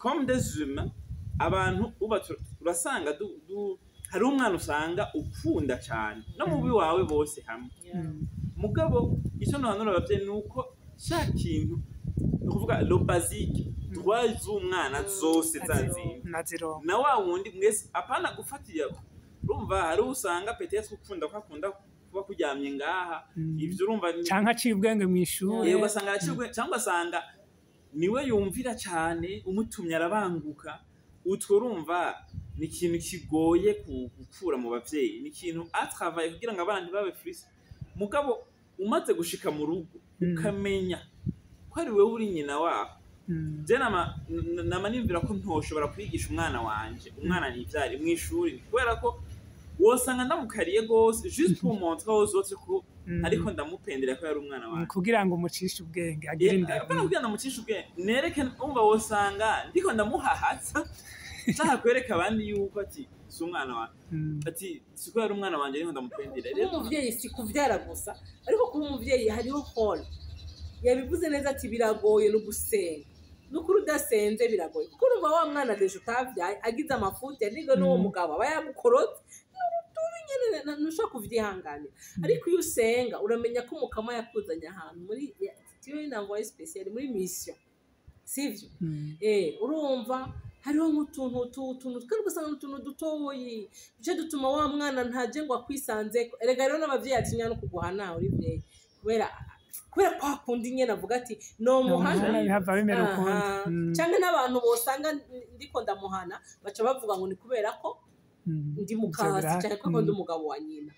comme des humains abantu uba turasanga hari umwana usanga ukunda cyane no mubi wawe bose hamwe mugabo icyo nahanura abavyeyi nuko sha kintu kuvuga lo basique droit z'umwana zose zazi na wa wundi mwese apana gufatira urumva hari usanga peut-être ukunda kwakunda kuba kuryamye ngaha ivyo urumva canka cibwenge mw'ishuri ugasanga acibwe cyangwa asanga niwe yumvira cyane umutumye arabanguka utwo urumva ni ikintu kigoye gukura mu bavyeyi ni ikintu atravaye kugira ngo abana babe free mugabo umaze gushika mu rugo ukamenya ko ari wewe uri nyina waho je nama nimvira ko ntoshobora kwigisha umwana wanje umwana nivyari mw'ishuri kubera ko wosanga ndamukariye gose juste pour montrer aux autres ko ariko ndamupendera ko yari umwana wanje kugira ngo umucishe ubwenge agire indero apana kugira ngo umucishe ubwenge nereke umva wosanga ndiko ndamuhahatsa nshaka kwereka abandi yuko ati si umwana wanje ati siko yari umwana wanje ariko ndamupendera rero umuvyeyi si kuvyara gusa ariko kuba umuvyeyi hariho hall yabivuze neza ati biragoye no gusenga nukuri udasenze biragoye kuko urumva wa mwana deje utavyaye agize amafute nigo n'uwo mugabo aba yamukorotse nushaka kuvyihanganira ariko iyo usenga uramenya ko umukama yakuzanya ahantu muri tiyo inamvoye special muri mission sivyo urumva hariho nk'utuntu kandi ugasanga n'utuntu dutoyi bice dutuma wa mwana ntaje ngo akwisanze erega rero n'abavyeyi atinya no kuguhana uri vyeyi kubera kwa kundi nyene avuga ati no muhana bihava bimera ukundi canke n'abantu bosanga ndiko ndamuhana baca bavuga ngo ni kubera ko ndi mukasi cyane ko ndi umugabo wa nyina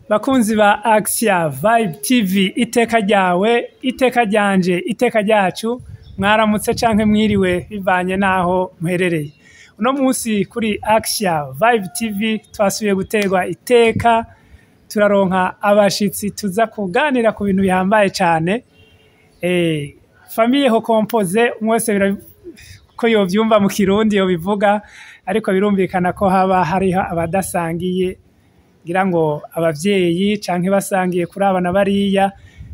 bakunzi ba Axia Vibe TV iteka ryawe iteka ryanje iteka ryacu mwaramutse canke mwiriwe bivanye naho muherereye uno munsi kuri Axia Vibe TV twasubiye gutegwa iteka turaronka abashitsi tuza kuganira ku bintu bihambaye cyane famille ho composé mwese ko yovyumva mu kirundi yo bivuga ariko birumvikana ko haba hariho abadasangiye ngira ngo abavyeyi canke basangiye kuri abana bariya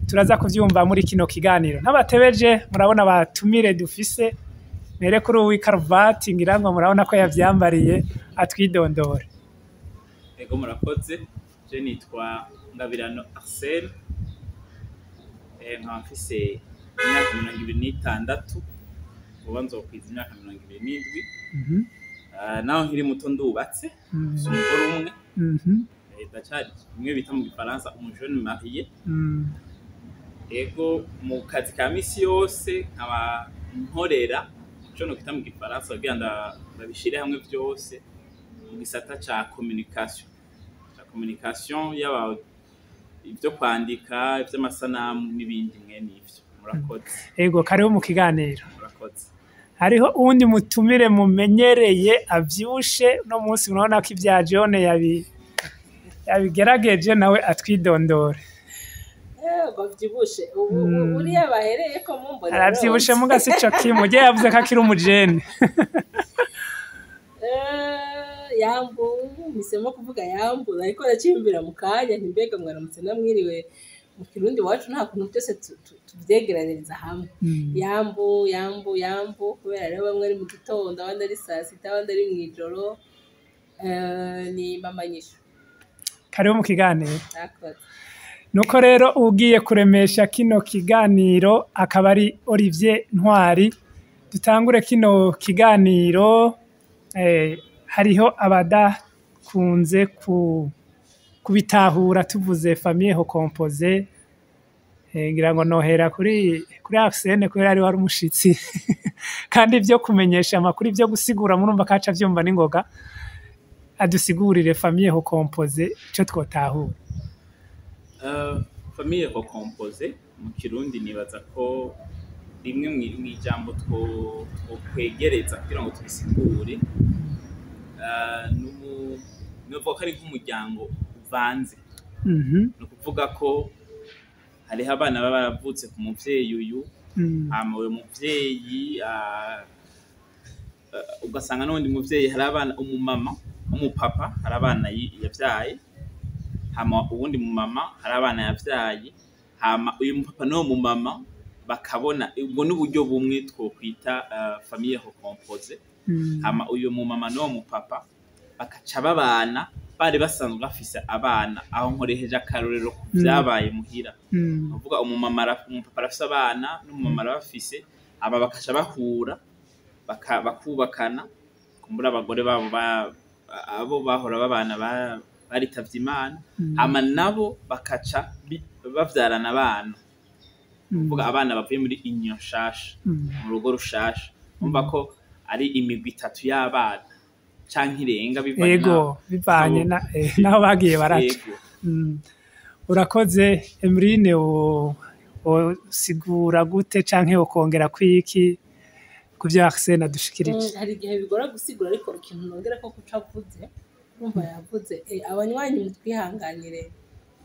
turaza kuvyumva muri kino kiganiro ntabatebeje murabona batumire dufise mere kuri uwi karuvati ngira ngo murabona ko yavyambariye atwidondore ego murakoze je nitwa Ngabirano Arsène nkaba mfise imyaka 26 ubu nzokwiza imyaka 27 naho nkiri muto ndubatse umugore umwe ndacari umwe bita mu Gifaransa jeune marié ego mu kazi ka misi yose nkaba nkorera cyo no kita mu Gifaransa kugira ndabishire hamwe byose mu gisata ca communication yaba ibyo kwandika iby'amasanamu n'ibindi mwene ivyo murakoze ego kariho mu kiganiro murakoze hariho uwundi mutumire mumenyereye avyushe no munsi murabona ko ibya John yabigerageje nawe atwidondore bavyibushe uriya bahereye ko mumbona aravyibushe mugasi ico kimuje yavuze ko akiri umujene yambu misemo kuvuga yambu ariko aracimbira mu kanya ntimbega mwaramutse namwiriwe mu kirundi wacu nta kuntu byose tuvyegeraniriza hamwe yambu kubera rero bamwe ari mu gitondo abandi ari saa sita abandi ari mw'ijoro ni mama nyisho kariho mu kiganiro nuko rero ugiye kuremesha kino kiganiro akaba ari Olivier Ntwari dutangure kino kiganiro hariho abadakunze kubitahura tuvuze famille ho composé ngira ngo nohera kuri Arsène kubera ari wari umushitsi kandi ibyo kumenyesha amakuru ibyo gusigura murumva kaca vyumva n'ingoga adusigurire famille ho composé cyo twotahura famille ho composé mu kirundi nibaza ko rimwe mw'ijambo kwegereza kugira ngo tubisigure nuvuga ko ari nk'umuryango uvanze ni ukuvuga ko hariho abana baba baravutse ku muvyeyi uyu hama uyo muvyeyi ugasanga n'undi muvyeyi hari abana umumama umupapa hari abana yavyaye hama uwundi mu mama hari abana yavyaye, hama uyu mupapa no mu mama bakabona ubwo n'uburyo bumwe twokwita famille recomposée. Hama uyu mu mama no mu papa bakaca babana bari basanzwe bafise abana, aho nkoreheje akarorero vyabaye muhira. Uvuga umupapa arafise abana n'umumama arabafise, aba bakaca bahura bakubakana, kumbura abagore babo abo bahora babana baritavye Imana, hama nabo bakaca bavyarana abana. Uvuga abana bavuye muri inyo nshasha, mu rugo rushasha. Umva ko ari imigwi 3 y'abana canke irenga bivanye naho bagiye baraca. Urakoze Emeline, sigura gute canke ukongera kwiki kuvyo Arsene adushikirije? Hari igihe bigora gusigura, ariko ikintu nongera ko kucavuze urumva yavuze abanywanyi mutwihanganire,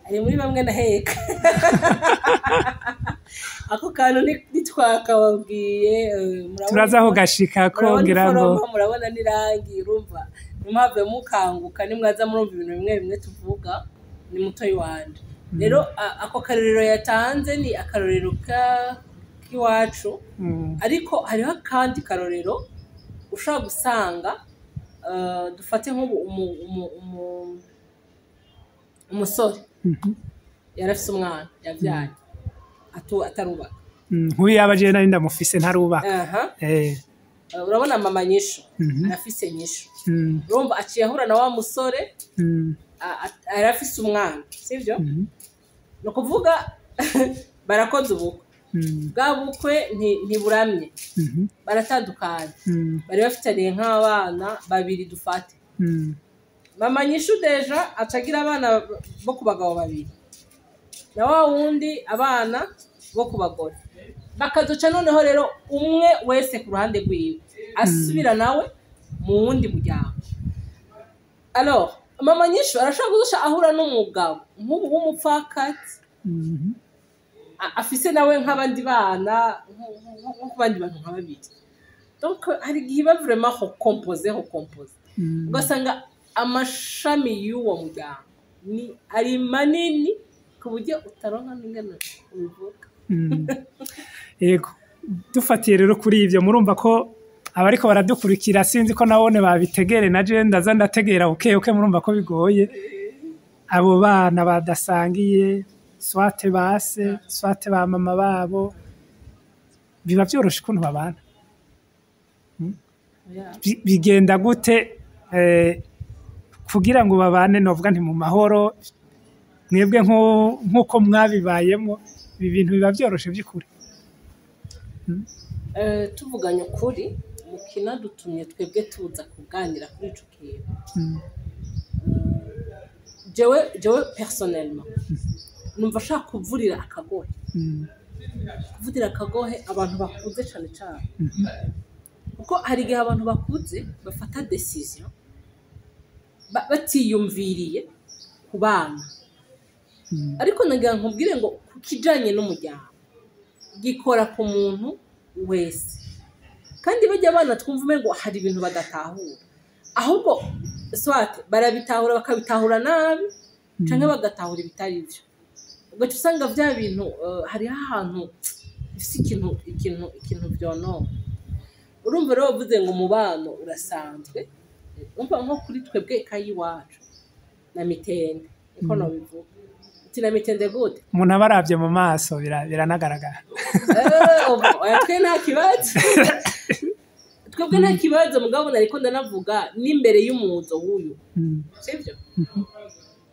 ari muri bamwe ndaheka ako kantu nitwakababwiye turaza aho gashika kongera ngo murabona nirangi, urumva nimwave mukanguka nimwaza murumva ibintu bimwe bimwe tuvuga, ni mutoyi wanje. Rero ako karorero yatanze ni akarorero k'iwacu, ariko hariho kandi karorero ushobora gusanga dufate nk'ubu umusore yarafise umwana yavyaye atarubaka, nk'uyu yaba je nari ndamufise ntarubaka. Urabona mama nyisho arafise nyisho, urumva aciye ahura na wa musore arafise umwana, sivyo? No kuvuga barakoze ubukwe, bwa bukwe ntiburamye, baratandukanye, bari bafitaniye nk'abana 2 dufate. Mama nyishu deja acagira abana bo ku bagabo 2, na wa wundi abana bo ku bagore. Bakazoca noneho rero umwe wese ku ruhande rwiwe asubira nawe mu wundi muryango. Alors mama nyishu arashobora kuzusha ahura n'umugabo nk'ubu w'umupfakazi, afise nawe nk'abandi bana nk'abandi bantu nka 2. Donc hari igihe ba vraiment recomposer ugasanga amashami y'uwo muryango ni ari manini ku buryo utaronka n'ingana ubivuga. Yego, dufatiye rero kuri ivyo murumva ko abariko baradukurikira, sinzi ko nabone babitegere, naje ndaza ndategera uke murumva ko bigoye. Abo bana badasangiye swate base swate ba mama babo, biba vyoroshe ukuntu babana. Bigenda gute kugira ngo babane, novuga nti mu mahoro, mwebwe nk'uko mwabibayemo, ibi bintu biba vyoroshe by'ukuri? Tuvuganye ukuri, mukina dutumye twebwe tuza kuganira kuri ico kintu. Jewe personnellement numva shaka kuvurira akagohe, abantu bakuze cyane cyane, kuko hari igihe abantu bakuze bafata decision batiyumviriye ku bana. Ariko nagira nkubwire ngo kukijanye n'umuryango gikora ku muntu wese, kandi bajya abana twumva ngo hari ibintu badatahura, ahubwo swate barabitahura bakabitahura nabi canke bagatahura ibitari byo, ugaca usanga vya bintu hari ahantu bifise ikintu byonona. Urumva rero bavuze ngo umubano urasanzwe, umva nko kuri twebwe kayi wacu na mitende, iko no bivuga tina mitende gute, umuntu abaravye mu maso biranagaragara. Twe nta kibazo, twebwe nta kibazo, mugabo nariko ndanavuga n'imbere y'umuzo w'uyu, sivyo?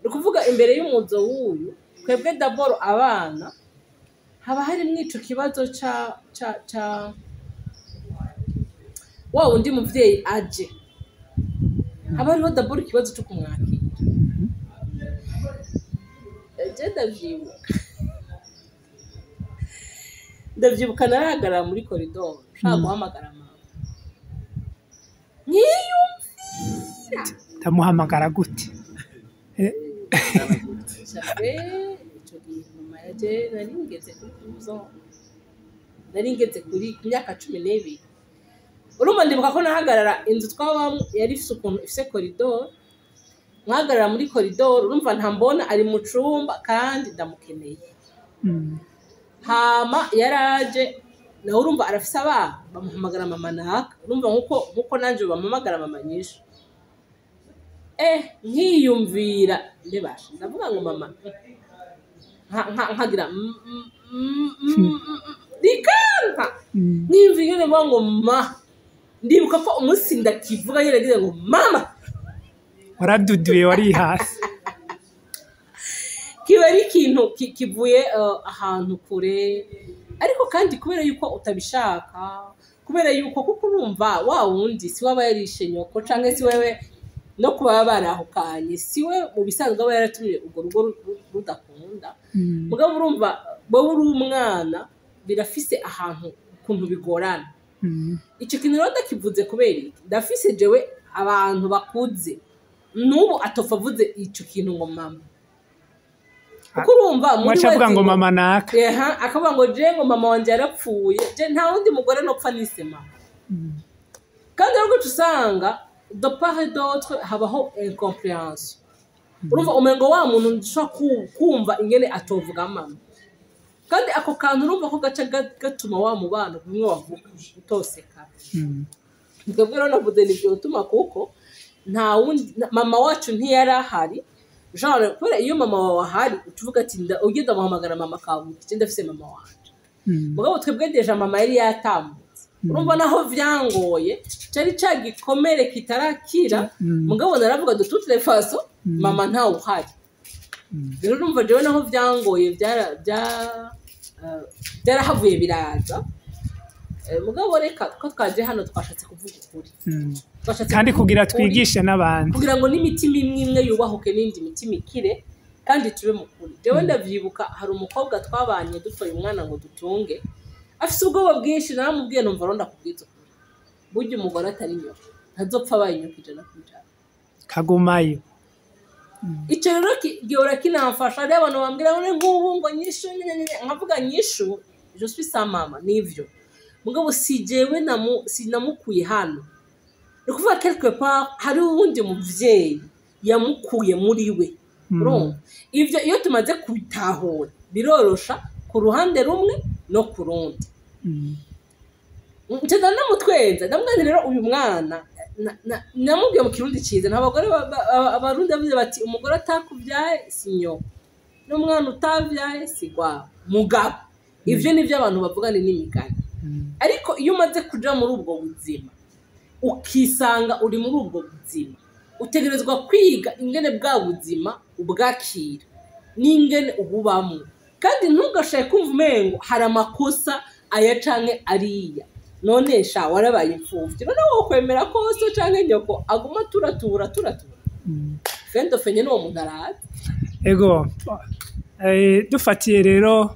Ukuvuga imbere y'umuzo w'uyu, twebwe d'abord abana haba hari mwico kibazo ca wa undi muvyeyi aje, haba hariho d'abord ikibazo cyo kumwakira. Ndavyibuka narahagarara muri koridoro nshaka guhamagara mama, nkiyumvira ndamuhamagara gute? Ico gihe mama yaje naringeze kuri myaka 12. Urumva ndibuka ko nahagarara inzu twabamwe yari ifise ukuntu ifise koridoro, nkahagarara muri koridoro urumva ntambona ari mu cumba kandi ndamukeneye. Hama yaraje nawe urumva arafise abana bamuhamagara mama naka urumva nkuko nanje bamuhamagara mama nyinshi. Nkiyumvira ndebasha ndavuga ngo mama nkagira dikanka nkiyumvira ngo ma ndibuka ko umunsi ndakivuga yaragize ngo mama waraduduye wari hasi. Kiba ari ikintu kivuye ahantu kure ariko kandi kubera yuko utabishaka kubera yuko kuko urumva wa wundi si waba yarishe nyoko canke si wewe no kuba barahukanye si we mu bisanzwe aba yaratumye urwo rugo rudakunda. Mugabo urumva wowe uri umwana birafise ahantu ukuntu bigorana. Icyo kintu rero ndakivuze kubera iki ndafise jewe abantu bakuze n'ubu atofa avuze icyo kintu ngo mama kuko urumva muri wacavuga ngo mama naka akavuga ngo je ngo mama wanje yarapfuye je nta wundi mugore nopfa nise mama. Kandi rero usanga de part et d'autre habaho incompréhension. Urumva umengo wa muntu ndishobora kumva ingene atovuga mama kandi ako kantu urumva ko gaca gatuma wa mubano bimwe wavuga utoseka. Ndabwo rero navuze nibyo utuma kuko nta wundi mama wacu ntiyari ahari genre kubera iyo mama wawe ahari utuvuga ati ugenda muhamagara mama kabuki cyenda afise mama wacu. Mugabo twebwe deja mama yari yatambutse urumva naho vyangoye cari cagikomere kitarakira. Mugabo naravuga de toutes les façons mama ntawe uhari. Rero urumva jewe naho vyangoye byarahavuye biraza. Mugabo reka ko twaje hano twashatse kuvuga ukuri kandi kugira twigishe n'abandi kugira ngo n'imitima imwe yubahuke n'indi mitima ikire kandi tube mukuri. Jewe ndavyibuka hari umukobwa twabanye dutoye umwana ngo dutunge afise ubwoba bwinshi naramubwiye numva ronda kubwiza ukuri burya umugore atari nyoko ntazopfa abaye ijana ku ijana kagumayo. Icyo rero gihora kinamfasha rero abantu bambwira ngo nk'ubu ngo nyishu nkavuga nyishu je suis sa mama nivyo mugabo si jewe sinamukuye hano ni kuvuga quelque part hari uwundi muvyeyi yamukuye muri we. Urumva ivyo iyo tumaze kubitahura birorosha ku ruhande rumwe no ku rundi. Nca namutwenza ndamubwira rero uyu mwana namubwiye mu kirundi ciza ntabagore abarundi bavuze bati umugore atakuvyaye sinyo n'umwana utavyaye sigwa mugabo. Ivyo nivyo abantu bavugana n'imigani ariko iyo umaze kuja muri ubwo buzima ukisanga uri muri ubwo buzima utegerezwa kwiga ingene bwa buzima ubwakira n'ingene ububamwo kandi ntugashaye kumva umengo hari amakosa aya canke ariya none sha warabaye imfuvyi none wowe kwemera ko so canke nyoko aguma turatura fendo fenye no muntu arazi. Ego dufatiye rero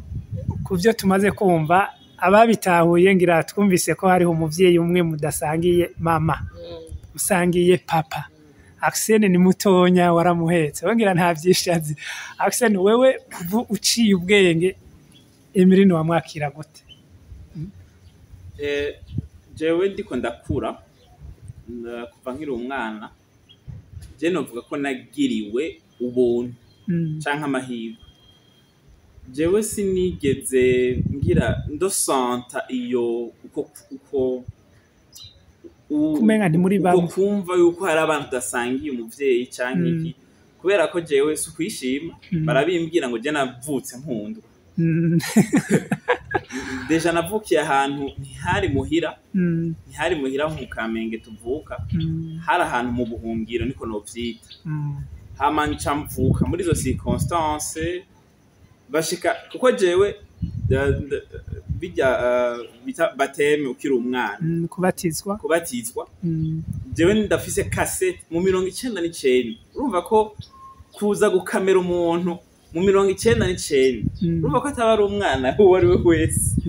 kuvyo tumaze kumva ababitahuye ngira twumvise ko hariho umuvyeyi umwe mudasangiye mama musangiye papa. Arsene ni mutonya waramuhetse wongira nta vyishazi. Arsene wewe uciye ubwenge Emeline wamwakira gute? Jewe ndiko ndakura kuva nkiri umwana je novuga ko nagiriwe ubuntu canke amahirwe. Jewe sinigeze ngira ndosanta iyo uko kumenga ndi muri bamwe kumva yuko hari abantu dasangiye umuvyeyi canke iki kubera ko jewe sukwishima barabimbwira ngo je navutse nkundwa. Deja navukiye ahantu ntihari muhira mu Kamenge tuvuka hari ahantu mu buhungiro niko novyita. Hama nca mvuka muri zo circonstances bashika kuko jewe bijya bateme ukiri umwana kubatizwa jewe ndafise cassette mu 1999 urumva ko kuza gukamera umuntu mu 1999 urumva ko ataba ari umwana uwo ari we wese.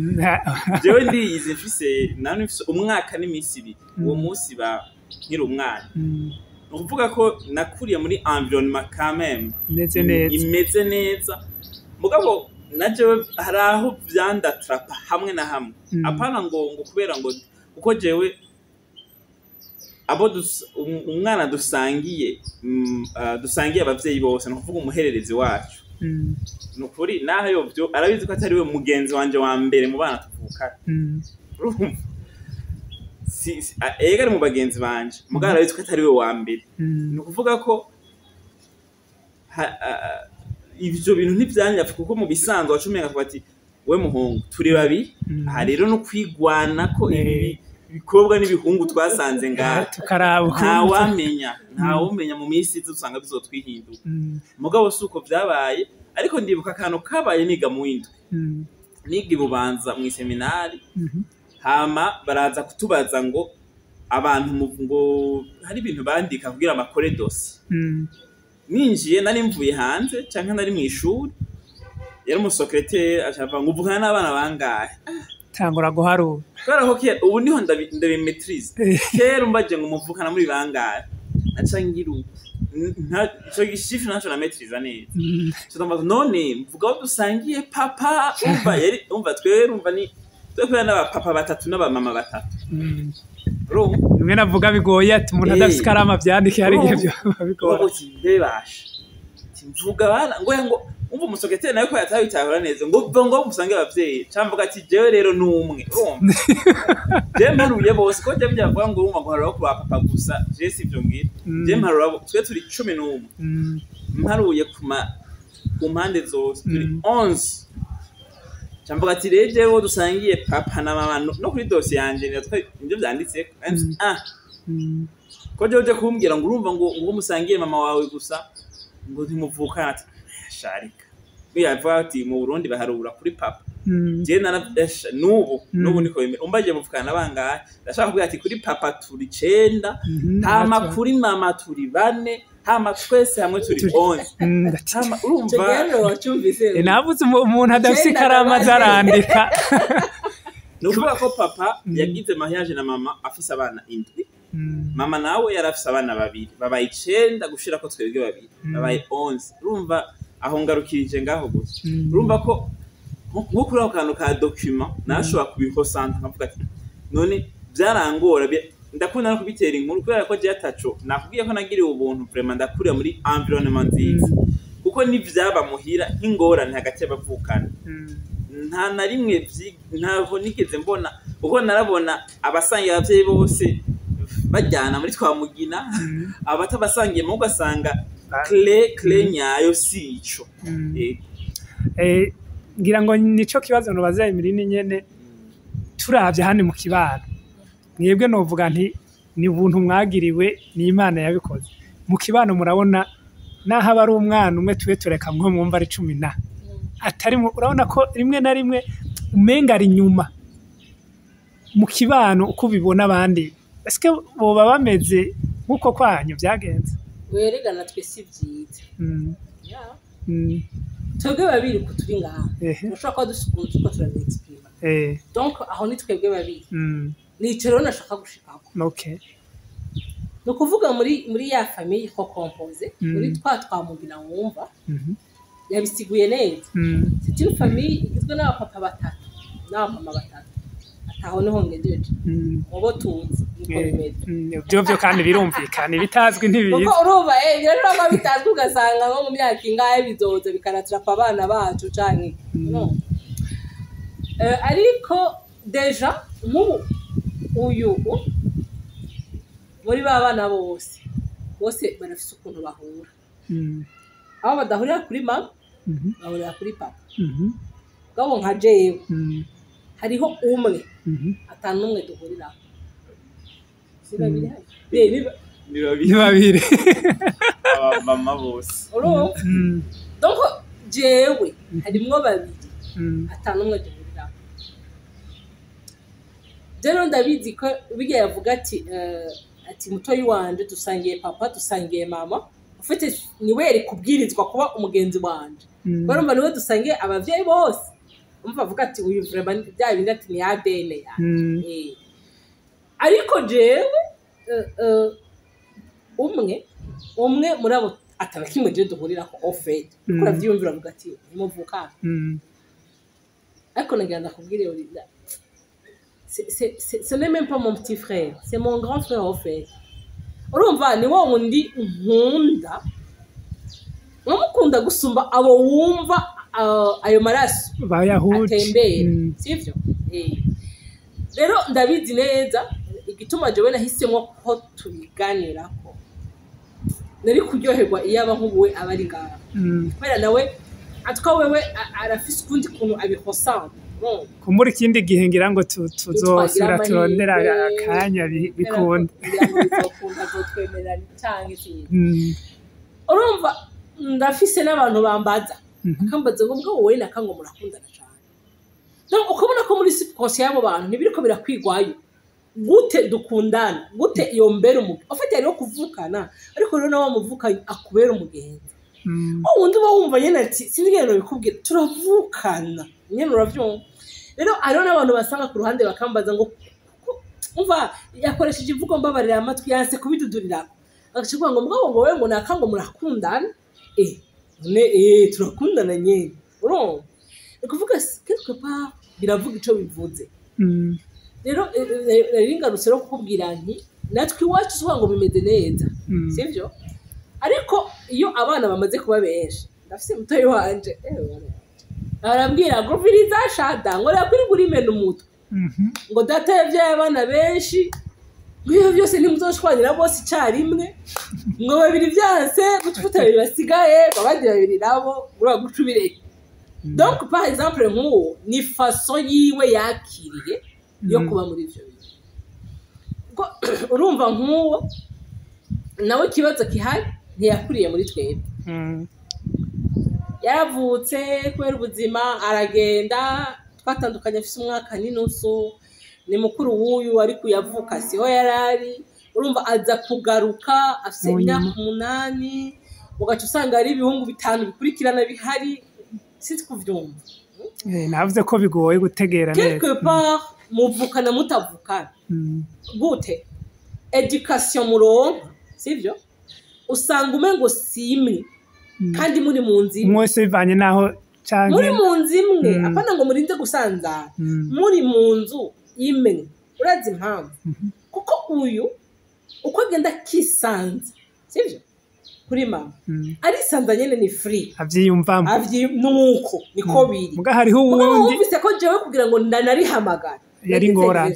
Jewe ndiyize mfise nani mfise umwaka n'imisi ibiri uwo munsi nkiri umwana ukuvuga ko nakuriye muri environnement quand même imeze neza mugabo najewe hari aho vyandatrapa hamwe na hamwe apana ngo kubera ngo uko jewe abo umwana dusangiye dusangiye abavyeyi bose no kuvuga umuhererezi wacu nukuri naho yovyo arabizi ko atari we mugenzi wanje wa mbere mu bana tuvuka ega ari mu bagenzi banje mugabo arabizi ko atari we wa mbere no kuvuga ko ivyo bintu ntivyanyapfa kuko mu bisanzwe wacumenga kuba ati we muhungu turi babi aha rero no kwigwana ko ibi bikobwa n'ibihungu twasanze ngaha ntawumenya mu minsi izi usanga bizotwihinduka mugabo suko vyabaye ariko ndibuka akantu kabaye niga mu windwi niga ibubanza mu seminari hama baraza kutubaza ngo abantu ngo hari ibintu bandika kugira amakore dosi ninjiye nari mvuye hanze canke nari mu ishuri yari umusekreteri ashava ngo uvugana n'abana bangahe tangura guharura karaho kera ubu niho ndabimetrize kera umbaje ngo muvukana muri bangahe aca ngiru ico gishifu naco na metrize neza ndumva none mvuga ko dusangiye papa umva twere umva ni twekwe n'aba papa batatu n'aba mama batatu rimwe navuga bigoye ati umuntu adafise ikarama vyandike hari ivyo bigora bebasha mvuga bana ngo umva umusekreteri nawe ko yatabitahura neza ngo musange abavyeyi camvuga ati jewe rero numwe urumva je mparuye bose ko je byavuga ngo urumva ngo harura ku papa gusa je sivyo ngira je mparura twe turi 11 mparuye ku mpande zose turi 11 camvuga ati reje wo dusangiye papa na mama no kuri dossier yanje nivyo vyanditse ko je kumbwira ngo urumva ngo musangiye mama wawe gusa ngo ntimuvukana ati sharika biyavuga ati mu Burundi baharura kuri papa je nubu niko bimera umbaje muvukana bangahe ndashaka kuvuga ati kuri papa turi 9 hama kuri mama turi 4 hama twese hamwe turi 11 hama urumva navuze umuntu adafise ikarama zarandika nuvuga ko papa yagize mariage na mama afise abana 7 mama nawe yarafise abana 2 babaye 9 gushira ko twebwe 2 babaye 11 urumva aho ngarukirije ngaho gusa urumva ko nko kuri ako kantu ka document nashobora kubikosanta nkavuga ati none byarangora ndakunda no kubitera inkuru kubera ko je ataco nakubwiye ko nagiriye ubuntu vraiment ndakuriye muri environnement nziza kuko nivyaba muhira nk'ingorane hagati y'abavukana nta na rimwe ntaho nigeze mbona uko narabona abasangiye abavyeyi bose bajyana muri twamugina abatabasangiye mu ugasanga clé nyayo sico ngira ngo nico kibazo nubaza Emeline nyene turavye hane mu kibano mwebwe novuga nti ni ubuntu mwagiriwe ni Imana yabikoze mu kibano murabona naho aba ari umwana umwe tuwe tureka mwe mwumva ari 10 na atari urabona ko rimwe na rimwe umenga ari nyuma mu kibano uko bibona abandi eske boba bameze nkuko kwanyu byagenze weregana twe si vyiza twebwe babiri ko turi ngaha ushaka ko dusukunze ko turabexprima donc aho ni twebwe babiri nico rero nashaka gushikako okay no kuvuga muri ya famille ko compose muri twamubina wumva yabisiguye neza c'est une famille igizwe n'abapapa batatu n'abamama batatu ataho niho ngejeje mubo tunzi niko bimeze byo kandi birumvikana bitazwi ntibizi kuko uruba rero ngo bitazwi ugasanga nko mu myaka ingahe bizoza bikanatrapa abana bacu canke no ariko deja uyu muri babana bose barafise ukuntu bahura abo badahurira kuri mama bahurira kuri papa gabo nka jewe hariho umwe atanumwe duhurira ni babiri mama bose donc jewe harimwo babiri atanumwe duhurira Jeno ndabizi ko bigiye yavuga ati mutoyi wanje dusangiye papa dusangiye mama ufite niwe yari kubwirizwa kuba umugenzi wanje barumva niwe dusangiye abavyeyi bose umva avuga ati uyu vraiment bya bindi ati ni ADN ya ariko jewe umwe muri abo atabakimwe je duhurira ko offed kura vyumvira avuga ati nimuvuka ariko nagenda kubwire Olinda ce n'est même pas mon petit frère, c'est mon grand frère en fait. urumva ni wo wundi nkunda nkamukunda gusumba abo wumva ayo maraso bayahuje atembera sivyo rero ndabizi neza igituma jewe nahisemo ko tubiganirako nari kuryoherwa iyo aba nk'ubuwe aba ari ngaha kubera nawe atwa wewe arafise ukundi kuntu abikosanga kumura ikindi gihe ngira ngo tuzosura turondera akanya bikunda urumva ndafise n'abantu bambaza akambaza ngo mbwo wowe nakango murakundana cyane donc ukabona ko muri siporo y'abo bantu ntibiriko birakwigwayo gute dukundana gute iyo mbere ufite rero kuvukana ariko rero nawe muvukanye akubera umugenzi ubundi uba wumva nyene ati sinigeno bikubwira turavukana nyene uravyumva rero ariho n'abantu basanga ku ruhande bakambaza ngo umva yakoresheje ivugo mbabarira amatwi yanse kubidudurira agacukuba ngo mugabo ngo wewe ngo nakango murakundana turakundana nyene urumva ukuvuga quelque part biravuga ico bivuze rero ngarutse no kukubwira nti natwe iwacu tuvuga ngo bimeze neza sivyo ariko iyo abana bamaze kuba benshi ndafise mutoyi wanje arambwira ngo viriza shada ngo yakuri guri mena umutwe ngo data yavyaye abana benshi ngo byose ntimuzoshwanira bose icarimwe ngo babiri vyanse gutufuta babiri basigaye abandi babiri nabo uragucubireke donc par exemple nk'uwo ni façon yiwe yakiriye yo kuba muri ivyo bintu urumva nk'uwo nawe ikibazo kihari ntiyakuriye muri twebwe yaravutse kubera ubuzima aragenda twatandukanye afise umwaka n'inusu ni mukuru w'uyu ariko yavuka siho yarari urumva aza kugaruka afise imyaka 8 ugaca usanga ari ibihungu 5 bikurikirana bihari sinzi kuvyumva navuze ko bigoye gutegera neza quelque part muvukana mutavukana gute education muronka sivyo usanga umengo simwe kandi muri mu nzimwe mwese bivanye naho canke muri mu nzimwe apana ngo murinze gusanzara muri mu nzu imwe urazi impamvu kuko uyu uko agenda kisanze sivyo kuri mama arisanza nyene ni free avyiyumvamo nuko niko biri muga hariho uwundi uvise ko jewe kugira ngo ndanarihamagara yari ngora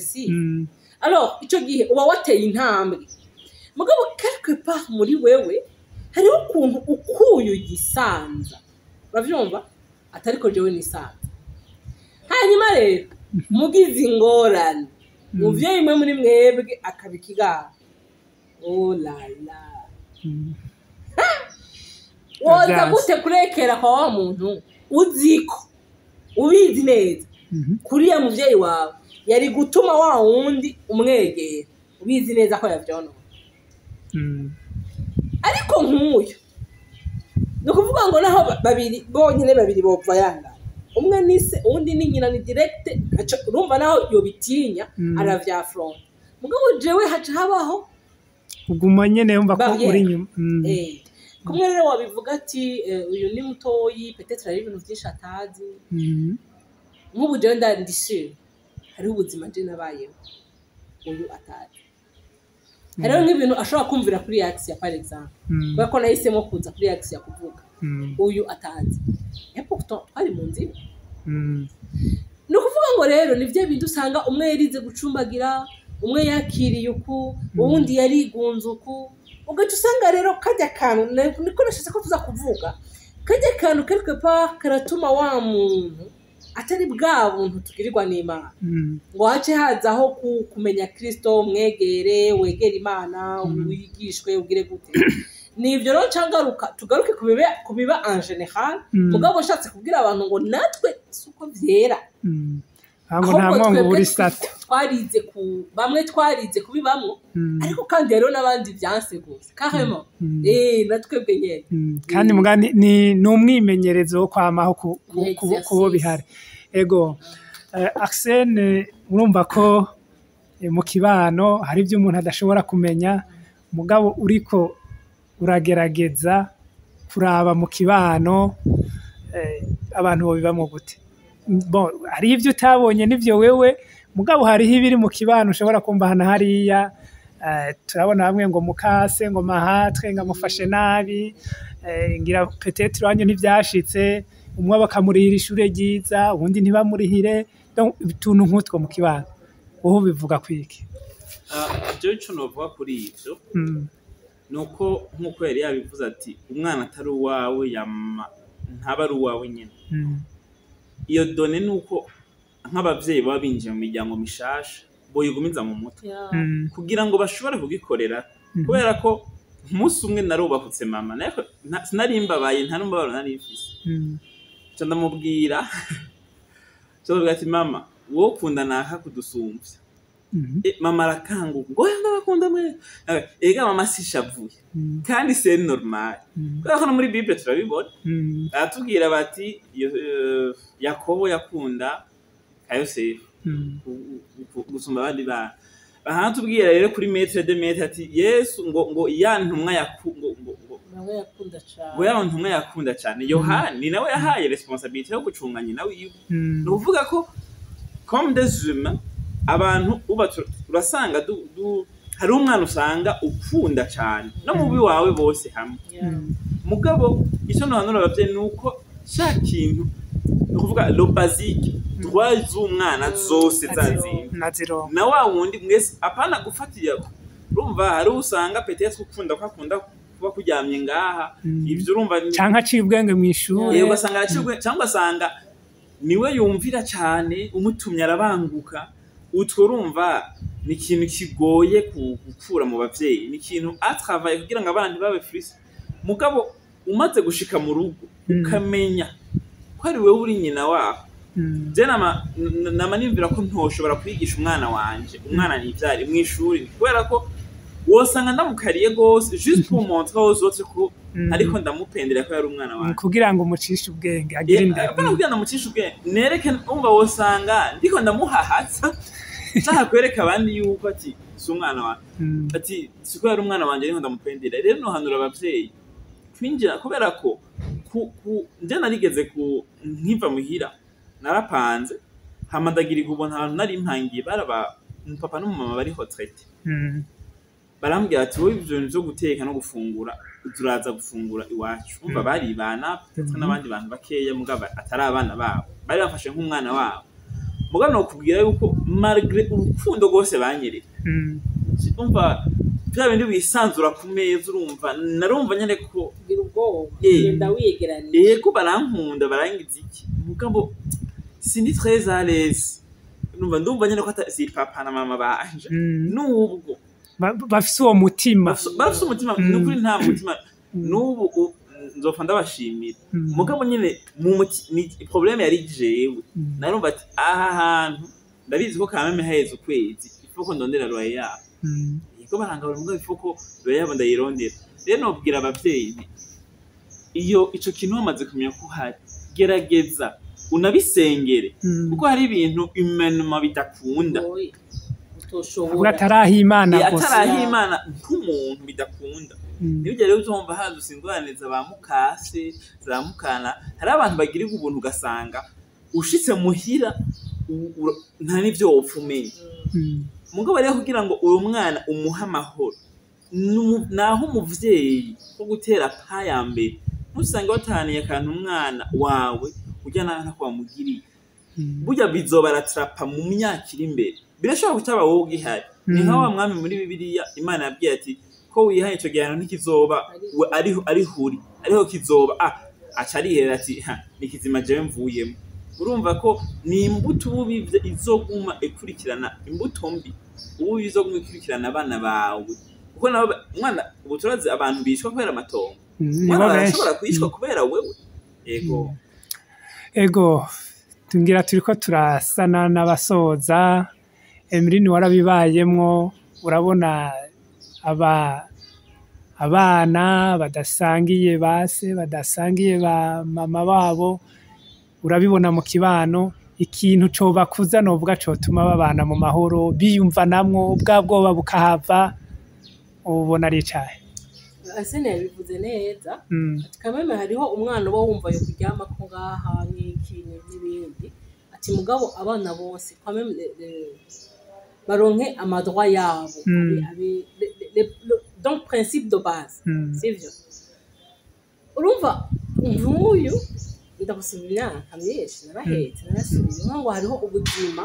alors ico gihe uba wateye intambwe mugabo quelque part muri wewe hariho ukuntu ukuyu gisanza uravyumva atariko jewe nisanza hanyuma rero mugize ingorane muvyeyi mwe muri mwebwe akabikigara oh la la woza gute kurekera kwa wa muntu uziko ubizi neza kuriya muvyeyi wawe yari gutuma wa wundi umwegera ubizi neza ko yavyonona ariko nk'uyu ni ukuvuga ngo naho babiri bonyine babiri bopfa yanga umwe nise uwundi ni nyina ni direct urumva naho yobitinya aravya front mugabo jewe haca habaho uguma nyene yumva ko uri nyuma kumwe rero wabivuga ati uyu ni mutoyi peut-être ari ibintu byinshi atazi nk'ubu jewe ndandishe hariho ubuzima je nabayeho uyu atazi hariho nk'ibintu ashobora kumvira kuri Axia par exemple bako nahisemo kuza kuri Axia kuvuga uyu atazi pourtant ari mu nzira ni ukuvuga ngo rero ni byo bintu usanga umwe yarize gucumbagira umwe yakiriye uku uwundi yarigunze uku ugaca usanga rero kajya kantu niko nashaka ko tuza kuvuga kajya kantu quelque part karatuma wa muntu atari bwa buntu tugirirwa n'Imana ngo hace hazaho kumenya Kristo mwegere wegera Imana wigishwe ugire gute nivyo rero cangaruka tugaruke kubiba en general mugabo shatse kubwira abantu ngo natwe suko vyera ntabwo nta mwango buri sata twarize bamwe twarize kubibamwo ariko kandi rero n'abandi byanse gose carrément natwebwe nyene kandi mugani ni umwimenyerezo wo kwamaho kubo bihari ego Arsene urumva ko mu kibano hari ibyo umuntu adashobora kumenya mugabo uriko uragerageza kuraba mu kibano abantu bo bibamwo gute bon hari ibyo utabonye nivyo wewe mugabo hariho ibiri mu kibano ushobora kumva hana hariya turabona bamwe ngo mukase ngo mahatre ngo amufashe nabi, ngira peut-être iwanyu ntivyashitse, umwe bakamurihira ishure ryiza ubundi ntibamurihire, utuntu nk'utwo mu kibano wowe bivuga kwiki? Jewe ico novuga kuri ivyo nuko nk'uko yari yabivuze ati umwana atari uwawe ntaba ari uwawe nyene. Iyo done nuko nk'abavyeyi baba binjiye mu miryango mishasha boyigumiza mu mutwe kugira ngo bashobore kugikorera, kubera ko umunsi umwe narubahutse mama sinari mbabaye, nta n'umbabaro nari mfise, ca ndamubwira ati mama wowe ukunda naka kudusumvya. Mama arakanguka ngo ndabakunda mwe, ega mama sishavuye kandi c'est normal, kubera ko no muri Bible turabibona aratubwira bati Yakobo yakunda Yosefu gusumba abandi bana. Bahatubwira rero kuri metre de metre ati Yesu ngo ya ntumwa ntumwa yakunda cyane. Yohani nawe yahaye responsabilité yo gucunga nyina wiwe. No kuvuga ko comme des humains abantu urasanga hari umwana usanga ukunda cyane no mubi wawe bose hamwe, mugabo icyo nohanura abavyeyi nuko sha kintu no kuvuga lo basique droit z'umwana zose zazindi na wa wundi mwese apana gufatira. Urumva hari usanga peut-être ukunda kuba kuryamye ngaha ivyo urumva canka cibwenge mw'ishure, ugasanga aracibwe cyangwa asanga niwe yumvira cyane umutumye arabanguka. Utwo urumva ni ikintu kigoye gukura mu bavyeyi, ni ikintu atravaye kugira ngo abana ntibabe free. Mugabo umaze gushika mu rugo ukamenya ko ari wewe uri nyina waho, je nama nimvira ko ntoshobora kwigisha umwana wanje, umwana nivyari mw'ishuri, kubera ko wosanga ndamukariye gose juste pour montrer aux autres ko ariko ndamupendera ko yari umwana wanje, kugira ngo umucishe ubwenge agire indero, kugira ngo umucishe ubwenge nereke umva wosanga ndiko ndamuhahatsa nshaka kwereka abandi yuko ati si umwana wanje, ati siko yari umwana wanje ariko ndamupendera. Rero nohanura abavyeyi kwinjira, kubera ko nje narigeze nkiva muhira narapanze hama ndagira ubona abantu nari mpangiye baraba papa n'umama bari retraite, barambwira ati wowe ibyo byo guteka no gufungura turaza gufungura iwacu. Umva baribana n'abandi bantu bakeya mugabo atari abana babo, bari bafashe nk'umwana wabo. Mugabo no kubwira yuko malgré urukundo rwose banyereka, umva bya bindi bisanzura ku meza, urumva narumva nyene ko ngira ubwoba genda wiyegeranije ko barankunda barangiza iki, mugabo sindi très à l'aise. Ndumva nyene ko si papa na mama banje nubwo bafise uwo mutima, bafise umutima nukuri nta mutima nubu nzopfa ndabashimira. Mugabo nyene ni problème yari jewe, narumva ati aha hantu ndabizi ko kameme haheze ukwezi ifuko ndondera roye yabo, ko barangabura mugabo ifuko roye yabo ndayirondera. Rero nobwira abavyeyi iyo ico kintu bamaze kumenya ko hari, gerageza unabisengere kuko hari ibintu imenuma bidakunda, atarahimana nk'umuntu bidakunda. Niyo rero uzumva haza usindwaniriza ba mukase za mukana, hari abantu bagirirwa ubuntu ugasanga ushitse muhira nta n'ivyo wopfa umenya. Mugabo rero kugira ngo uyu mwana umuhe amahoro, naho umuvyeyi ko gutera paya mbere ntusange wataniye akantu umwana wawe ujya naho kwamugiriye, burya bizoba baratrapa mu myaka iri imbere. Birashobora kutaba wowe ugihari, ni nka wa mwami muri Bibiliya Imana yabwiye ati ko wihaye ico gihano ntikizoba ariho kizoba aca arihera ati nikizima jewe mvuyemo. Urumva ko ni imbuto ubivye izoguma ikurikirana, imbuto mbi ubu izoguma ikurikirana abana bawe, kuko nabo umwana ubu turazi abantu bishwa kubera amatongo, umwana arashobora kwishwa kubera wewe. Ego tungira turiko turasana n'abasoza. Emeline warabibayemwo, urabona abana badasangiye base badasangiye ba mama babo, urabibona mu kibano ikintu cobakuza novuga cotuma babana mu mahoro biyumva namwo bwa bwoba bukahava, ubona ari icahe? Asene yabivuze neza, ati kameme hariho umwana uba wumva yo kuryama ko ngaha n'iki n'ibindi, ati mugabo abana bose kameme baronke amadroit yabo donc principe de base sivyo urumva nk'uyu ndagusubira imyaka myinshi narahetse narasubiye ngo hariho ubuzima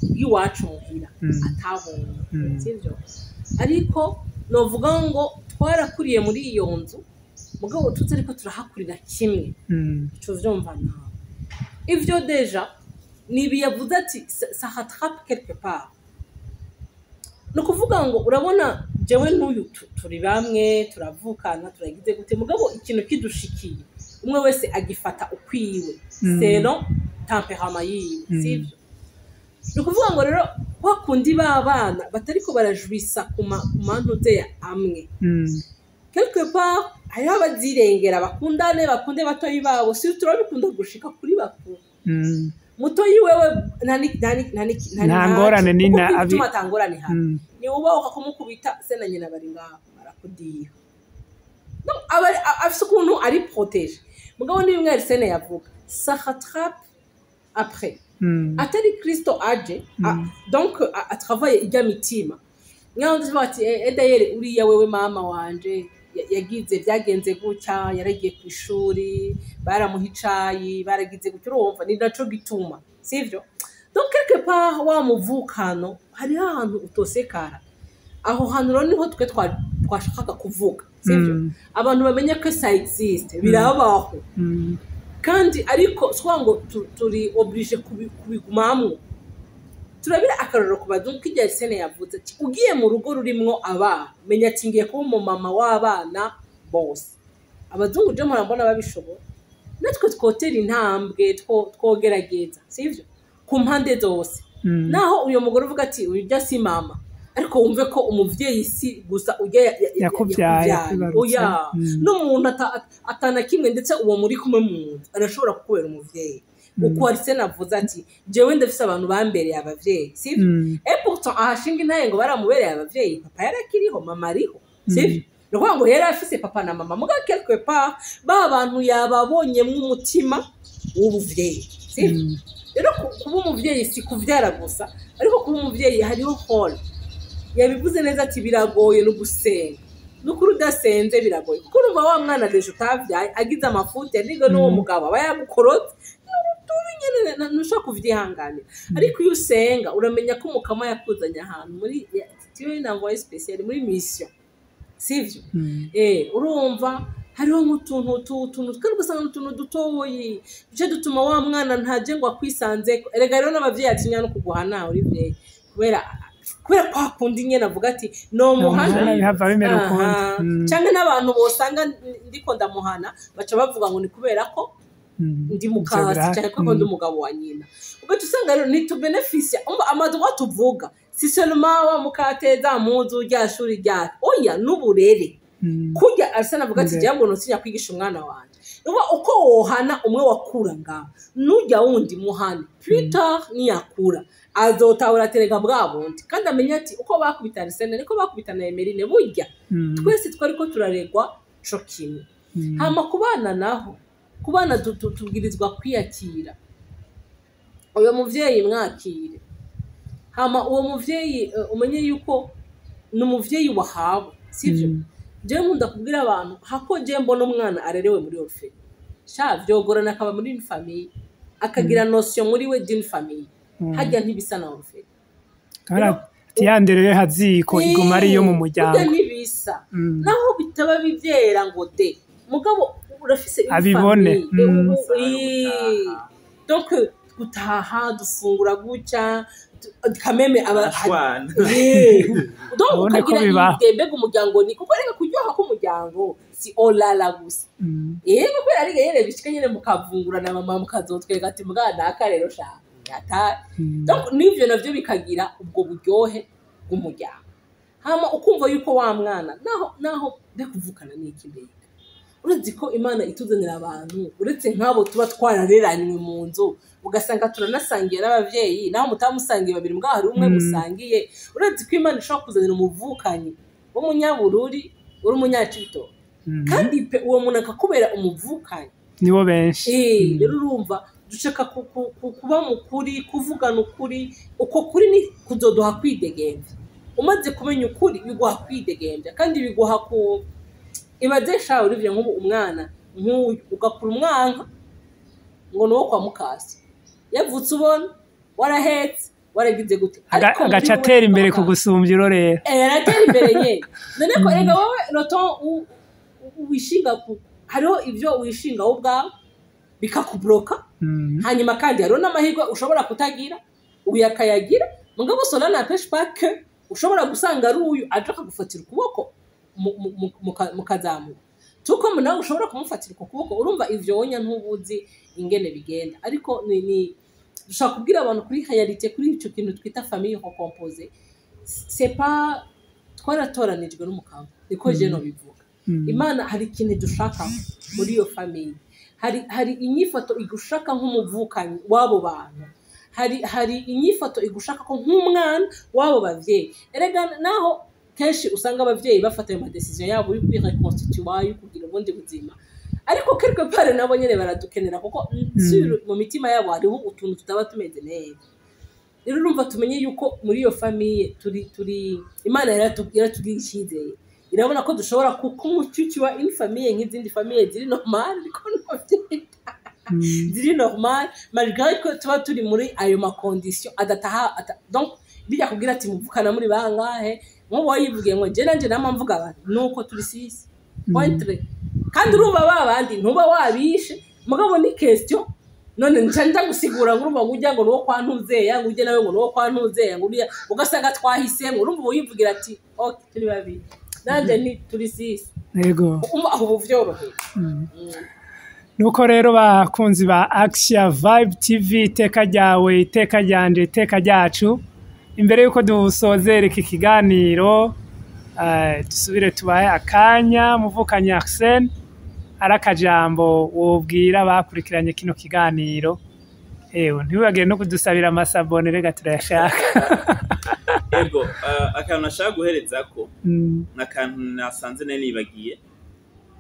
bw'iwacu muhira atabonye sivyo ariko novuga ngo twarakuriye muri iyo nzu mugabo tutse ariko turahakurira kimwe cyo vyumva nawe ivyo deja nibi yavuze ati ça rattrape quelque part no kuvuga ngo urabona jewe n'uyu turi bamwe turavukana turagize gute mugabo ikintu kidushikiye umwe wese agifata ukwiwe selon temperament yiwe sivyo no kuvuga ngo rero bakundi babana batariko barajwisa ku mantuze amwe quelque part hari abazirengera bakundane bakunde batoyi babo si turabikunda gushika kuri bakuru mutoyi wewe nta ngorane nina abi matangorane ha ni ubaho kumukubita se na nyina bari ngaho barakudiye no afise ukuntu ari protege mugabo ni bimwe Arsene yavuga ça rattrape après atari Kristo aje donc a travailler ijya mitima nyaho ndivuga ati edayere uriya wewe mama wanje yagize byagenze gutya yaragiye ku ishuri baramuhicayi baragize gutya urumva ni naco gituma sivyo donc quelque part wa muvukano hari ahantu utosekara aho hantu rero niho twe twashakaga kuvuga sivyo abantu bamenye ko ça existe birabaho kandi ariko swango turi oblige kubigumamwo turabira akaroro kubadungu kijya Arsene yavuze ati ugiye mu rugo rurimwo abana menya tingiye kuba mu mama w'abana bose abazungu je murambona babishobora natwe twotera intambwe twogerageza sivyo ku mpande zose naho uyo mugore uvuga ati urya si mama ariko wumve ko umuvyeyi si gusa ujya yakubyaye oya n'umuntu atana kimwe ndetse uwo muri kumwe mu arashobora kukubera umuvyeyi uko Arsene avuze ati jewe ndafise abantu bambereye abavyeyi sivyo et pourtant ahashinga intaye ngo baramubereye abavyeyi papa yarakiriho mama ariho sivyo no ngo yari afise papa na mama muga quelque part ba bantu yababonyemwe umutima w'ubuvyeyi sivyo rero kuba umuvyeyi si kuvyara gusa ariko kuba umuvyeyi hariho hall yabivuze neza ati biragoye no gusenga nukuri udasenze biragoye kuko urumva wa mwana deje utavyaye agize amafute nigo n'uwo mugabo aba yagukorotse nusha kuvyihanganira ariko iyo usenga uramenya ko umukama yakuzanya ahantu muri tiyo inangoye special muri mission sivyo urumva hariho mutuntu kandi gusanga mutuntu dutoyi bije dutuma wa mwana ntaje ngo akwisanze erega rero n'abavyeyi atinya no kuguhana uri vye kubera kwa kundi nyene avuga ati no muhana bihava bimera ukundi cyangwa n'abantu bosanga ndiko ndamuhana baca bavuga ngo ni kubera ko ndi mukasi cyane ko ndi umugabo wa nyina ubwo tusanga rero ni to beneficia amadwa tuvuga si seulement wa mukateza muzu rya shuri rya oya n'uburere kujya Arsene avuga ati jambo no sinya kwigisha umwana wanje uko wohana umwe wakura ngaho nujya wundi muhane plus tard ni yakura azotawura terega bwabundi kandi amenya ati uko bakubita Arsene niko bakubita na Emeline burya twese twariko turaregwa co kimwe hama kubana naho kubana tubwirizwa kwiyakira uyo muvyeyi mwakire hama uwo muvyeyi umenye yuko n'umuvyeyi wahawe sivyo je nkunda kubwira abantu hako je mbona umwana arerewe muri orphe sha vyogorana akaba muri une famille akagira notion muri we d'une famille hajya ntibisa na orphe kara tiyanderewe haziko iguma ari yo mu muryango ntibisa naho bitaba bivyera ngo de mugabo urafise abibone donc gutaha dufungura gutya kameme abashwana donc ukagira idembega umuryango ni kuko reka kuryoha k'umuryango si olala gusa kubera ari yere bishika nyene mukavungura na mama mukazotwega ati mugana akarero sha yata donc nivyo navyo bikagira ubwo buryohe bw'umuryango hama ukumva yuko wa mwana naho bekuvukana n'iki mbere uretse ko Imana ituzanira abantu uretse nk'abo tuba twarareranywe mu nzu ugasanga turanasangiye n'abavyeyi naho mutamusangiye babiri mbwa hari umwe musangiye uretse ko Imana ishobora kuzanira umuvukanyi wo munyabururi uri umunyacito kandi pe uwo muntu akakubera umuvukanyi nibo benshi rero urumva dushaka kuba mukuri, kuvugana ukuri. Uko kuri ni kuzoduha kwidegembya. Umaze kumenya ukuri biguha kwidegembya kandi biguha ibaze shawe Olivier nk'ubu umwana nk'uyu ugakura umwanka ngo nuwo kwa mukasi yavutse ubona warahetse waragize gute agaca atera imbere kugusumbya rero aratera imbere nyene none ko ega wowe noto wishinga hariho ivyo wishinga wowe ubwawe bikakubloka hanyuma kandi hariho n'amahirwe ushobora kutagira uyakayagira mugabo cela n'empêche pas que ushobora gusanga ari uyu aje akagufatira ukuboko mukazamuka tuko nawe ushobora kumufatira uko kuboko urumva ivyo wonya ntubuzi ingene bigenda ariko ni dushaka kubwira abantu kuri réalité kuri ico kintu twita famille recomposée c'est pas twaratoranijwe n'umukamba niko je no bivuga Imana hari ikintu dushaka muri iyo famille hari inyifato igushaka nk'umuvukanyi wabo bantu hari inyifato igushaka ko nk'umwana wabo bavyeyi erega naho kenshi usanga abavyeyi bafata ayo madecision yabo yo kwireconstituer yo kugira ubundi buzima ariko quelque part nabo nyene baradukenera kuko mu mitima yabo hariho utuntu tutaba tumeze neza rero urumva tumenye yuko muri iyo famille turi Imana yaratubwira tugishizeye irabona ko dushobora kumucyucywa in famille nk'izindi famille ziri normal ariko ziri normal malgré que tuba turi muri ayo ma condition adataha donc bijya kugira ati muvukana muri bangahe nk'ubu wayivugiye ngo je nanje nama mvuga abantu nuko turi sisi pointre kandi urumva babandi ntuba wabishe mugabo ni question none ncanja gusigura ngo urumva ngujya ngo nuwo kwantuze yangu uje nawe ngo nuwo kwantuze yangu ugasanga twahisemo urumva uyivugira ati okay turi babiri nanje ni turi sisi yego aho byorohe nuko rero bakunzi ba Axia Vibe TV iteka ryawe iteka ryanje iteka ryacu imbere yuko dusozera iki kiganiro dusubire tubaye akanya muvukanye Arsene arakajambo wobwira bakurikiranye kino kiganiro ntibagire no kudusabira amasabone rega turayashaka yego akantu nashaka guhereza ko nakantu nasanze nibagiye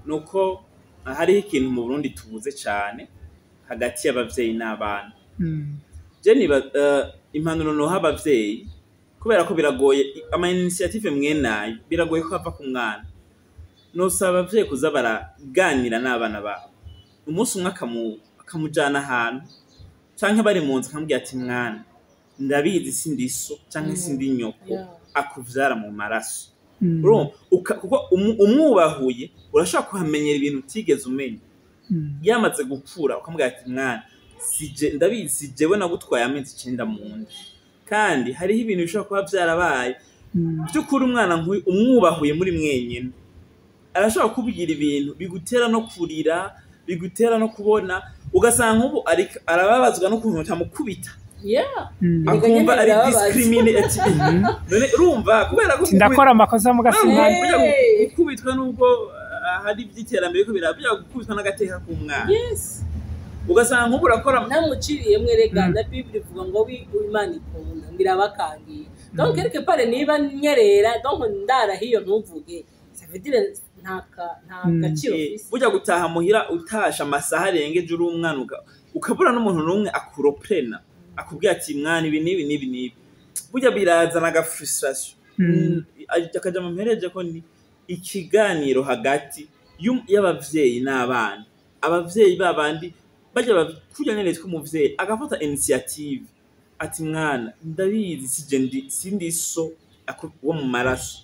nuko hariho ikintu mu Burundi tubuze cyane hagati y'abavyeyi n'abana je niba impanuro no habavyeyi kubera ko biragoye ama initiative mwenayo biragoye ko hava ku mwana no saba abavyeyi kuza baraganira n'abana babo umunsi umwe akamujana ahantu canke bari mu nzu akambwira ati mwana ndabizi sindi so canke sindi nyoko akuvyara mu maraso kuko umwubahuye urashaka kuhamenyera ibintu utigeze umenya yamaze gukura ukamubwira ati mwana sije ndabizi jewe nagutwaye amezi 9 mu nda kandi hariho ibintu bishobora kuba byarabaye by'ukuri umwana nk'uyu umwubahuye muri mwenyene arashobora kubigira ibintu bigutera no kurira bigutera no kubona ugasanga ubu arababazwa no kuntu utamukubita akumva ari discriminate none urumva kubera ko ndakora amakosa mu gasimana gukubitwa nubwo hari by'iterambere ko birabya gukubitwa n'agateka k'umwana ugasanga ubu urakora namuciriye mwerega na Bible ivuga ngo Imana ikunda ngirabakangiye donc quelque part niba nyerera donc ndara hiyo ntuvuge ça veut dire nta gaciro fisi burya gutaha muhira utasha amasaha arengeje uri umwana ukabura n'umuntu n'umwe akuroprena akubwira ati mwana ibi nibi burya birazana ga frustration akaja mu mpereje ko ni ikiganiro hagati y'abavyeyi n'abana abavyeyi babandi bajya bakujya nene tw'umuvyeyi agafata initiative ati mwana ndabizi sindi so wo mu maraso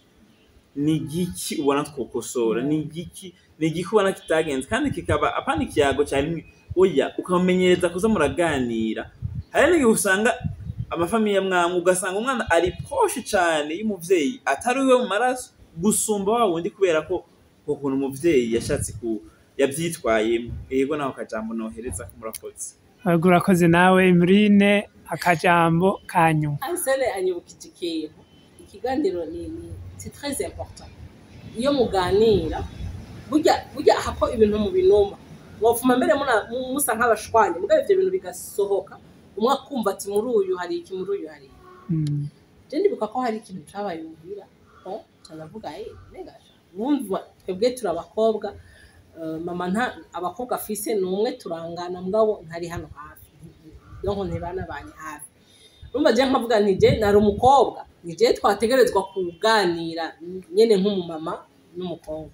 ni giki ubona twokosora ni giki ubona kitagenze kandi kikaba apana ikiyago cyane oya ukamenyereza kuza muraganira hari n'igihe usanga amafamiye mwamwe ugasanga umwana ari proche cyane y'umuvyeyi atari we mu maraso gusumba wa wundi kubera ko ukuntu umuvyeyi yashatse yabyitwayemo yego naho kajambo nohereza kumurakoze urakoze nawe Emeline akajambo kanyu Ansele anyibukije ikintu ikiganiro c'est très important iyo muganira burya hako ibintu mu binuma wafuma mbere musa nk'abashwanye mugabo ivyo bintu bigasohoka umwe akumva ati muri uyu hari iki muri uyu hari je ndibuka ko hari ikintu cabaye muhira cyanavuga negasha wumva twebwe turabakobwa mama nta abakobwa afise numwe turangana mugabo ntari hano hafi donc ntibanabanye hafi. Urumva je nkavuga nti je nari umukobwa ni je twategerezwa kuganira nyene nk'umumama n'umukobwa.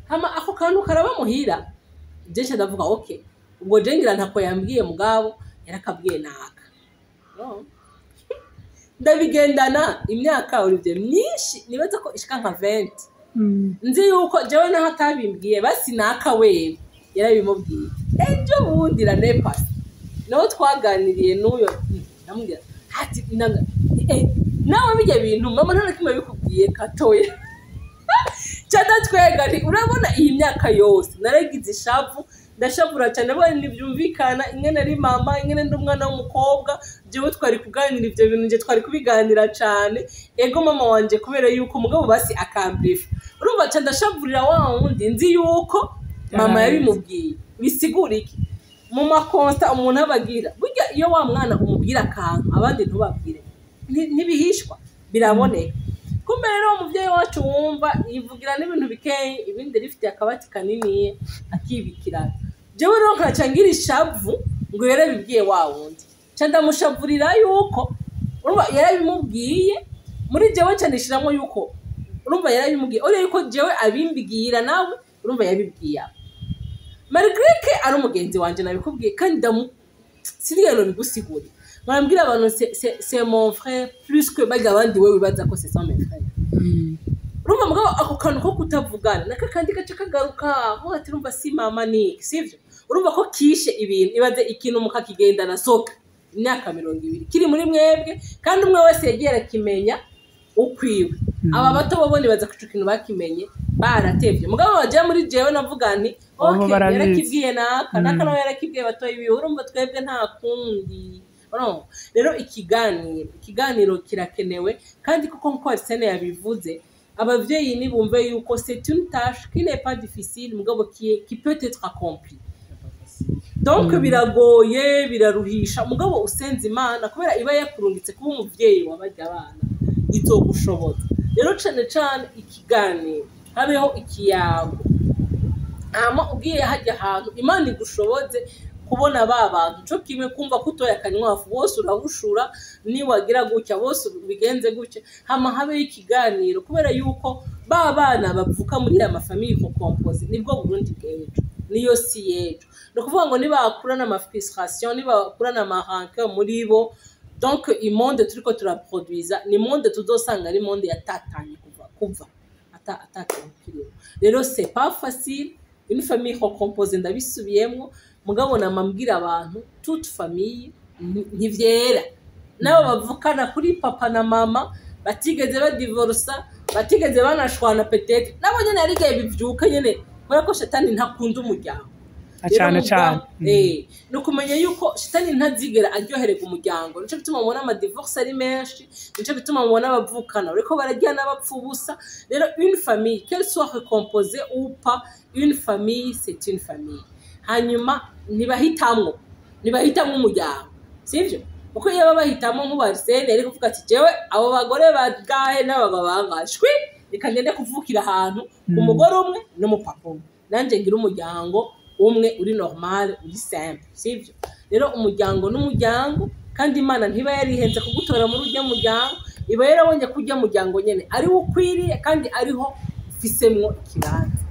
Hama ako kantu karaba muhira je ndavuga okay ubwo je ngira ntako yambwiye mugabo yarakabwiye naka no. Ndabigendana imyaka urivye myinshi nibaza ko ishika nka 20 nzi yuko jewe naho atabimbwiye basi naka wewe yarabimubwiye ejo bundi la nepasi no twaganiriye n'uyo namubwira ati nawe bijya bintu mama nta nakimwe bikubwiye katoye cyada twegari urabona iyi myaka yose naragize ishavu ndashavura cyane bwo nibyumvikana ingene ari mama ingene ndi umwana w'umukobwa jewe twari kuganira ivyo bintu nje twari kubiganira cyane ego mama wanje kubera yuko umugabo basi akambrief urumva cyane ndashavurira wa wundi nzi yuko mama yabimubwiye bisigura iki mu makonsta umuntu abagira burya iyo wa mwana umubwira akantu abandi ntubabwire ntibihishwa biraboneka. Kumbe rero umuvyeyi wacu wumva yivugira n'ibintu bikeye ibindi rifite akabati kanini akibikira. Jewe rero nkacangira ishavu ngo yarabibwiye wa wundi cyanda mushavurira yuko urumva yarabimubwiye muri jewe cyanishiramo yuko urumva yarabimubwiye ore yuko jewe abimbigira nawe urumva yabibwiye malgré que ari umugenzi wanje nabikubwiye kandi siriyano bigusigura mwambwira abantu c'est mon frère plus que baga abandi wewe bibaza ko c'est son frère. Urumva mugabo ako kantu ko kutavugana naka kandi gace kagaruka aho ati urumva si mama ni sivyo urumva ko kishe ibintu ibaze ikintu mukakigenda na soka imyaka 200 kiri muri mwebwe kandi umwe wese yegera kimenya ukwiwe aba bato babone baza kucu kintu bakimenye baratevye mugabo waje muri jewe navuga nti okay yarakibwiye naka nawe yarakibwiye batoye ibi urumva twebwe nta kundi. Rero ikiganiro kirakenewe kandi kuko nko Arsene yabivuze abavyeyi ni bumve yuko c'est une tâche qui n'est pas difficile mugabo qui peut être accomplie. Donc biragoye biraruhisha mugabo usenze Imana kubera iba yakurungitse kuba umuvyeyi wabajya abana itogushoboza. Rero cyane ikiganiro habeho ikiyago ama ugiye hajya ahantu Imana igushoboze kubona babantu cyo kimwe kumva kutoya kanywafu bose urabushura ni wagira gutya bose bigenze gutya hama habe ikiganiro kubera yuko babana bavuka muri ya mafamille ko compose nibwo Burundi bwejo niyo si yejo no kuvuga ngo nibakura na frustration nibakura na maranke muri bo donc imonde turiko turaproduiza ni monde tuzosanga ari monde yatatanye kuva atakiriro. Rero c'est pas facile une famille ko compose ndabisubiyemo mugabo namambwira abantu toute famille ntivyera nabo bavukana kuri papa na mama batigeze badivorsa batigeze banashwana peut-être nabo nyene arigaye bivyuka nyene kubera ko shetani ntakunda umuryango cyane no kumenya yuko shetani ntazigera aryoherega umuryango nico bituma mubona ama divorce ari menshi nico bituma mubona abavukana ariko barajyana bapfubusa. Rero une famille qu'elle soit recomposée ou pas une famille c'est une famille hanyuma nibahitamwo umuryango sivyo uko yaba bahitamo nk'Arsene ariko kuvuga ati jewe abo bagore bagahe n'abagabo bangashwe ikagende kuvukira ahantu umugore umwe n'umupapa umwe nanje ngira umuryango umwe uri normal uri simple sivyo. Rero umuryango n'umuryango kandi Imana ntiba yarihenze kugutora muri urya muryango iba yarabonye kujya muryango nyene ari ukwiriye kandi ariho fisemwo ikibanza.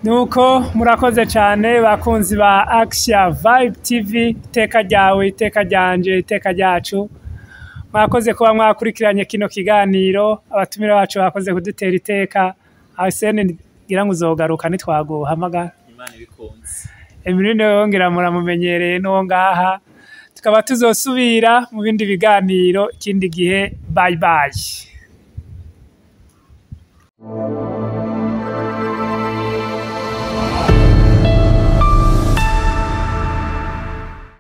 Nuko murakoze cyane bakunzi ba Action Vibe TV iteka ryawe iteka ryanje iteka ryacu mwakoze kuba mwakurikiranye kino kiganiro abatumira bacu bakoze kudutera iteka Arsene ngira ngo uzogaruka nitwaguhamagara Imana ibikunze Emirine wongera muramumenyereye no ngaha tukaba tuzosubira mu bindi biganiro ikindi gihe bye bye.